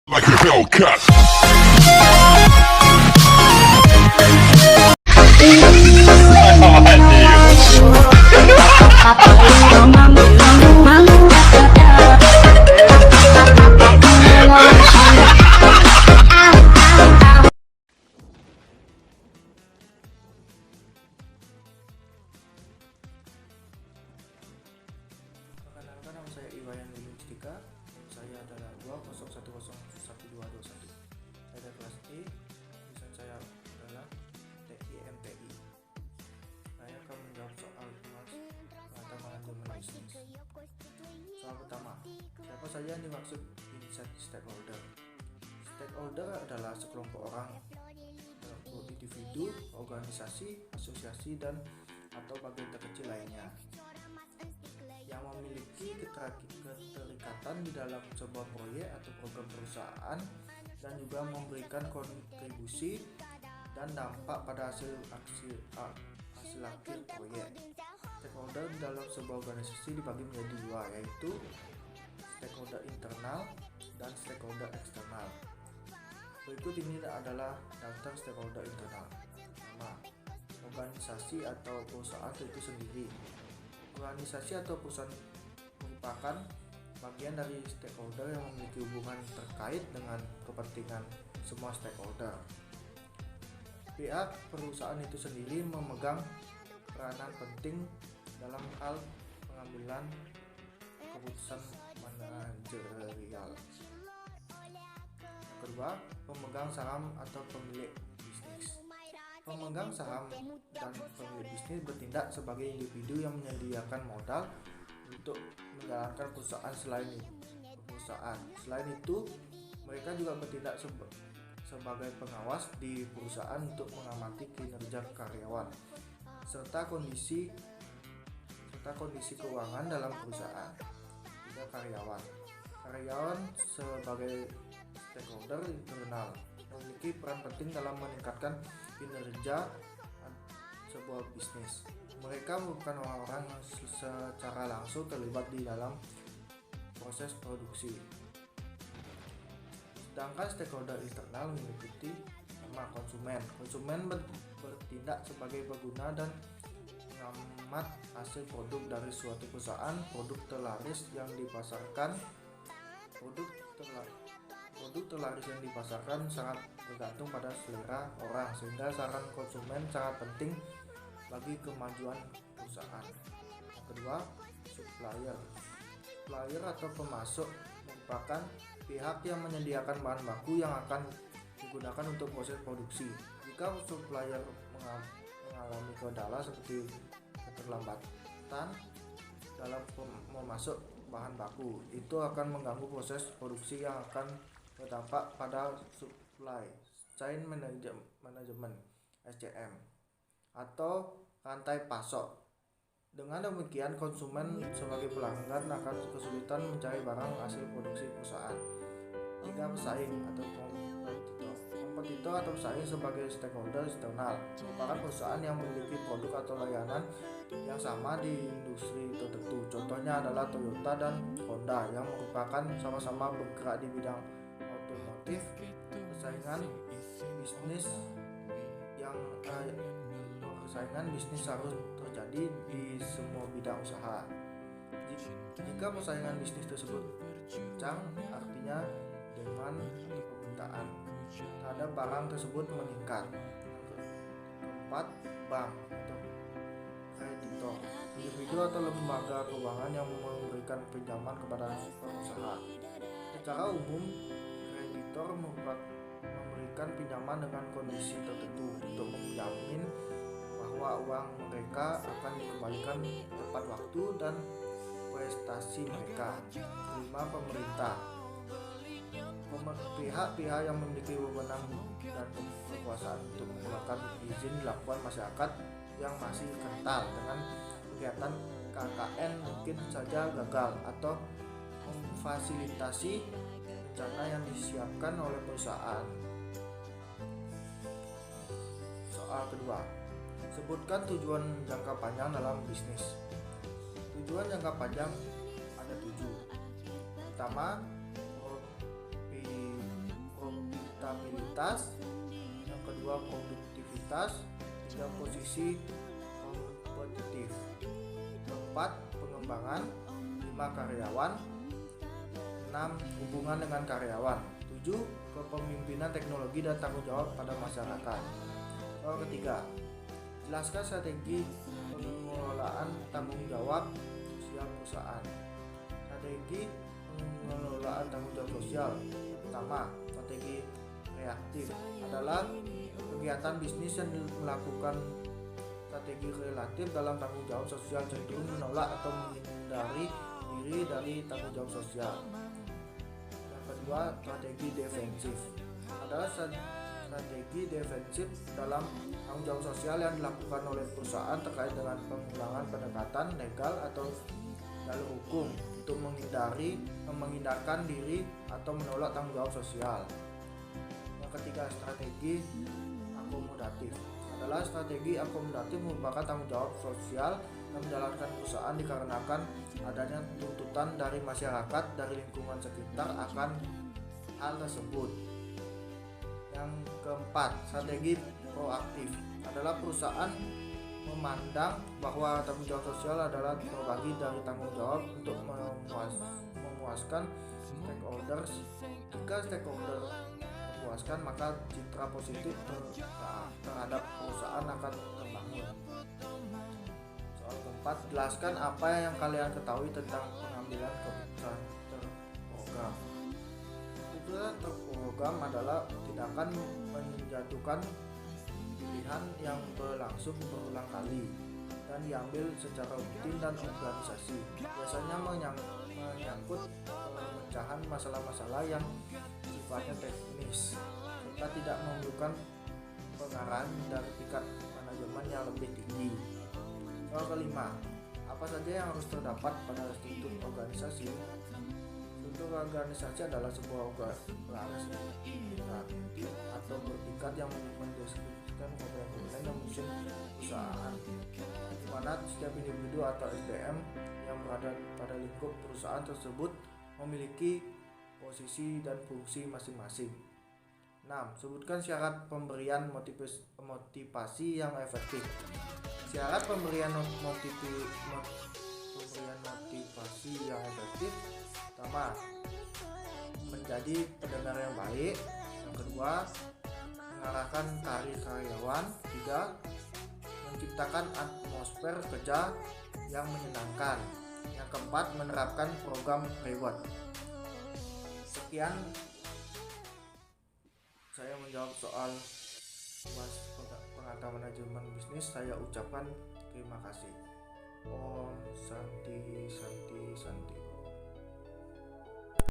like a Hellcat. Perkenalkan, nama saya Iwayan Limustika. Saya adalah 2010121. Saya dari kelas E. Jurusan saya adalah TIMTI. Saya akan menjawab soal mata manajemen bisnis. Soal pertama, siapa saja yang dimaksud inside stakeholder? Stakeholder adalah sekelompok orang, individu, organisasi, asosiasi, dan atau bagian terkecil lainnya yang memiliki keterikatan di dalam sebuah proyek atau program perusahaan dan juga memberikan kontribusi dan dampak pada hasil akhir proyek. Stakeholder di dalam sebuah organisasi dibagi menjadi dua, yaitu stakeholder internal dan stakeholder eksternal. Berikut ini adalah daftar stakeholder internal. Pertama, organisasi atau perusahaan itu sendiri. Organisasi atau perusahaan merupakan bagian dari stakeholder yang memiliki hubungan terkait dengan kepentingan semua stakeholder. Pihak perusahaan itu sendiri memegang peranan penting dalam hal pengambilan keputusan manajerial. Kedua, pemegang saham atau pemilik bisnis. Pemegang saham dan pemilik bisnis bertindak sebagai individu yang menyediakan modal untuk menjalankan perusahaan. Selain itu, mereka juga bertindak sebagai pengawas di perusahaan untuk mengamati kinerja karyawan serta kondisi keuangan dalam perusahaan. Tiga, karyawan sebagai stakeholder internal memiliki peran penting dalam meningkatkan kinerja sebuah bisnis. Mereka merupakan orang-orang yang secara langsung terlibat di dalam proses produksi. Sedangkan stakeholder eksternal meliputi konsumen. Konsumen bertindak sebagai pengguna dan pengamat hasil produk dari suatu perusahaan. Produk terlaris yang dipasarkan sangat bergantung pada selera orang, sehingga saran konsumen sangat penting bagi kemajuan perusahaan. Yang kedua, supplier atau pemasok merupakan pihak yang menyediakan bahan baku yang akan digunakan untuk proses produksi. Jika supplier mengalami kendala seperti keterlambatan dalam memasok bahan baku, itu akan mengganggu proses produksi yang akan berdampak pada supply chain management (SCM) atau rantai pasok. Dengan demikian, konsumen sebagai pelanggan akan kesulitan mencari barang hasil produksi perusahaan. Tiga, pesaing atau kompetitor atau pesaing sebagai stakeholder eksternal merupakan perusahaan yang memiliki produk atau layanan yang sama di industri tertentu. Contohnya adalah Toyota dan Honda yang merupakan sama-sama bergerak di bidang otomotif. Persaingan bisnis harus terjadi di semua bidang usaha. Jika persaingan bisnis tersebut kencang, artinya demand atau permintaan terhadap barang tersebut meningkat. Keempat, bank atau kreditor, individu atau lembaga keuangan yang memberikan pinjaman kepada pengusaha. Secara umum, kreditor memberikan pinjaman dengan kondisi tertentu untuk menjamin bahwa uang mereka akan dikembalikan tepat waktu dan prestasi mereka. 5, pemerintah, pihak-pihak yang memiliki wewenang dan kekuasaan untuk mengeluarkan izin dilakukan masyarakat yang masih kental dengan kegiatan KKN mungkin saja gagal atau memfasilitasi rencana yang disiapkan oleh perusahaan. Soal kedua, sebutkan tujuan jangka panjang dalam bisnis. Tujuan jangka panjang ada 7. Pertama, kualitas, yang kedua produktivitas, tiga posisi kompetitif, keempat pengembangan, lima karyawan, enam hubungan dengan karyawan, tujuh kepemimpinan teknologi dan tanggung jawab pada masyarakat. Soal ketiga, jelaskan strategi pengelolaan tanggung jawab sosial perusahaan. Strategi pengelolaan tanggung jawab sosial pertama, strategi reaktif adalah kegiatan bisnis yang melakukan strategi relatif dalam tanggung jawab sosial, cenderung menolak atau menghindari diri dari tanggung jawab sosial. Yang kedua, strategi defensif adalah strategi defensif dalam tanggung jawab sosial yang dilakukan oleh perusahaan terkait dengan pengulangan pendekatan legal atau jalur hukum untuk menghindarkan diri atau menolak tanggung jawab sosial. Yang ketiga, strategi akomodatif adalah strategi akomodatif merupakan tanggung jawab sosial yang menjalankan perusahaan dikarenakan adanya tuntutan dari masyarakat dari lingkungan sekitar akan hal tersebut. Yang keempat, strategi proaktif adalah perusahaan memandang bahwa tanggung jawab sosial adalah terbagi dari tanggung jawab untuk memuaskan stakeholders. Jika stakeholder terpuaskan, maka citra positif terhadap perusahaan akan terbangun. Soal keempat, jelaskan apa yang kalian ketahui tentang pengambilan keputusan terprogram. Keputusan terprogram adalah tindakan menjatuhkan pilihan yang berlangsung berulang kali dan diambil secara rutin dan organisasi, biasanya menyangkut pemecahan masalah-masalah yang sifatnya teknis serta tidak memerlukan pengarahan dari tingkat manajemen yang lebih tinggi. Soal kelima, apa saja yang harus terdapat pada struktur organisasi? Struktur organisasi adalah sebuah organisasi atau bertingkat yang mendeskripsikan komponen dan fungsi perusahaan, di mana setiap individu atau SDM yang berada pada lingkup perusahaan tersebut memiliki posisi dan fungsi masing-masing. 6. Sebutkan syarat pemberian motivasi yang efektif. Syarat pemberian motivasi yang efektif: pertama, menjadi pendengar yang baik. Yang kedua, mengarahkan karir karyawan. 3. Menciptakan atmosfer kerja yang menyenangkan. Yang keempat, menerapkan program reward. Sekian saya menjawab soal pengantar manajemen bisnis. Saya ucapkan terima kasih. Om Santi.